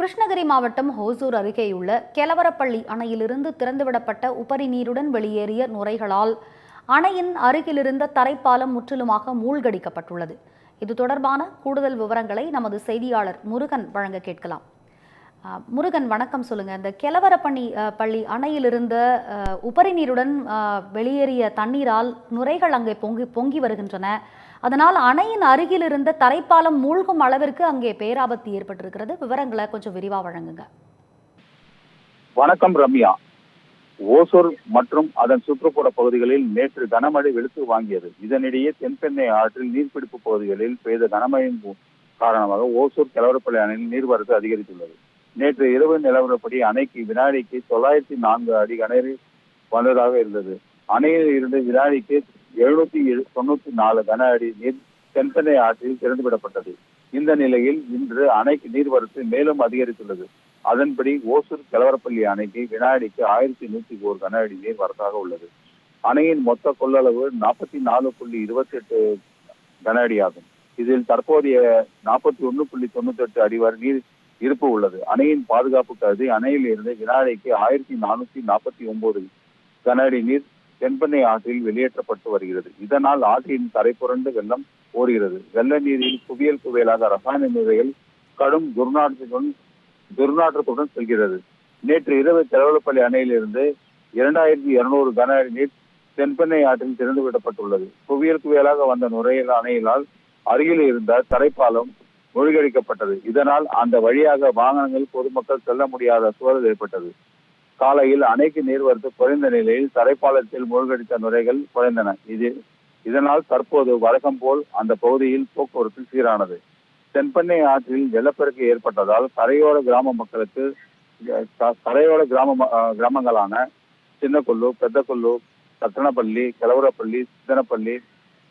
கிருஷ்ணகிரி மாவட்டம் ஹோசூர் அருகேயுள்ள கெலவரப்பள்ளி அணையிலிருந்து திறந்துவிடப்பட்ட உபரி நீருடன் வெளியேறிய நுரைகளால் அணையின் அருகிலிருந்த தரைப்பாலம் முற்றிலுமாக மூழ்கடிக்கப்பட்டுள்ளது. இது தொடர்பான கூடுதல் விவரங்களை நமது செய்தியாளர் முருகன் வழங்க கேட்கலாம். முருகன், வணக்கம். சொல்லுங்க. இந்த பள்ளி அணையிலிருந்த உபரி நீருடன் வெளியேறிய தண்ணீரால் நுரைகள் அங்கே பொங்கி வருகின்றன. அதனால் அணையின் அருகில் இருந்த தரைப்பாலம் மூழ்கும் அளவிற்கு அங்கே பேராபத்து ஏற்பட்டிருக்கிறது. விவரங்களை கொஞ்சம் விரிவா வழங்குங்க. வணக்கம் ரம்யா. ஓசூர் மற்றும் அதன் சுற்றுப்புற பகுதிகளில் நேற்று கனமழை வெளுத்து வாங்கியது. இதனிடையே தென்பெண்ணை ஆற்றில் நீர்பிடிப்பு பகுதிகளில் பெய்த கனமழையின் காரணமாக ஓசூர் கெலவரப்பள்ளி அணையில் நீர்வரத்து அதிகரித்துள்ளது. நேற்று இரவு நிலவரப்படி அணைக்கு வினாடிக்கு 904 அடி கனஅடி வந்ததாக இருந்தது. அணையில் இருந்து வினாடிக்கு 794 கன அடி நீர் தென்பெண்ணை ஆற்றில் திறந்துவிடப்பட்டது. இந்த நிலையில் இன்று அணைக்கு நீர்வரத்து மேலும் அதிகரித்துள்ளது. அதன்படி ஓசூர் கெலவரப்பள்ளி அணைக்கு வினாடிக்கு 1101 கன அடி நீர் வரத்தாக உள்ளது. அணையின் மொத்த கொள்ளளவு 44.28 கன அடி ஆகும். இதில் தற்போதைய 41.98 அடி வரை நீர் இருப்பு உள்ளது. அணையின் பாதுகாப்பு கருதி அணையில் இருந்து வினாடிக்கு 1449 கன அடி நீர் தென்பெண்ணை ஆற்றில் வெளியேற்றப்பட்டு வருகிறது. இதனால் ஆற்றின் கரை புரண்டு வெள்ளம் ஓடுகிறது. வெள்ள நீரில் குவியலாக ரசாயன நுரைகள் கடும் துர்நாற்றத்துடன் செல்கிறது. நேற்று இரவு கெலவரப்பள்ளி அணையிலிருந்து 2200 கன அடி நீர் தென்பெண்ணை ஆற்றில் திறந்துவிடப்பட்டுள்ளது. குவியலாக வந்த நுரையில் அணையினால் அருகில் இருந்த தரைப்பாலம் மூழ்கடிக்கப்பட்டது. இதனால் அந்த வழியாக வாகனங்கள், பொதுமக்கள் செல்ல முடியாத சூழல் ஏற்பட்டது. காலையில் அணைக்கு நீர்வரத்து குறைந்த நிலையில் தரைப்பாலத்தில் மூழ்கடித்த நுரைகள் குறைந்தன. இதனால் தற்போது வழக்கம் போல் அந்த பகுதியில் போக்குவரத்து சீரானது. தென்பெண்ணை ஆற்றில் வெள்ளப்பெருக்கு ஏற்பட்டதால் கரையோர கிராமங்களான சின்னகொல்லு, பெத்தகொல்லு, சத்தனப்பள்ளி, கெலவரப்பள்ளி, சித்தனப்பள்ளி,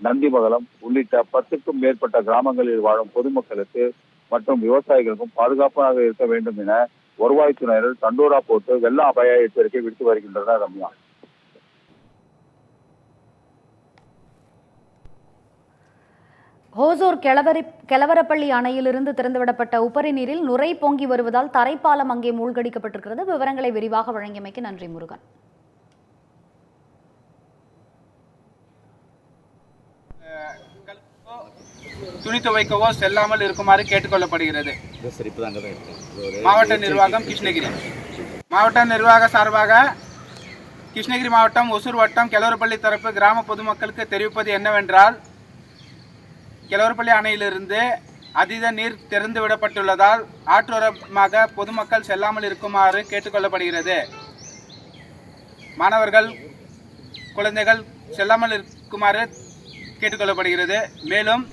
நந்திமங்கலம் உள்ளிட்ட 10க்கும் மேற்பட்ட கிராமங்களில் வாழும் பொதுமக்களுக்கு மற்றும் விவசாயிகளுக்கும் பாதுகாப்பாக இருக்க வேண்டும் என வருவாய்த்துறையினர் தண்டோரா போட்டு வெள்ள அபாய எச்சரிக்கை விடுத்து வருகின்றனர். ரம்யா. ஹோசூர் கெலவரப்பள்ளி அணையிலிருந்து திறந்துவிடப்பட்ட உபரி நீரில் நுரை பொங்கி வருவதால் தரைப்பாலம் அங்கே மூழ்கடிக்கப்பட்டிருக்கிறது. விவரங்களை விரிவாக வழங்கியமைக்கு நன்றி முருகன். துணி துவைக்கவோ செல்லாமல் இருக்குமாறு கேட்டுக்கொள்ளப்படுகிறது. மாவட்ட நிர்வாகம் கிருஷ்ணகிரி. மாவட்ட நிர்வாக சார்பாக கிருஷ்ணகிரி மாவட்டம் ஒசூர் வட்டம் கெலவரப்பள்ளி தரப்பு கிராம பொதுமக்களுக்கு தெரிவிப்பது என்னவென்றால், கெலவரப்பள்ளி அணையிலிருந்து அதீத நீர் திறந்து விடப்பட்டுள்ளதால் ஆற்றோரமாக பொதுமக்கள் செல்லாமல் இருக்குமாறு கேட்டுக்கொள்ளப்படுகிறது. மாணவர்கள், குழந்தைகள் செல்லாமல் இருக்குமாறு கேட்டுக்கொள்ளப்படுகிறது. மேலும்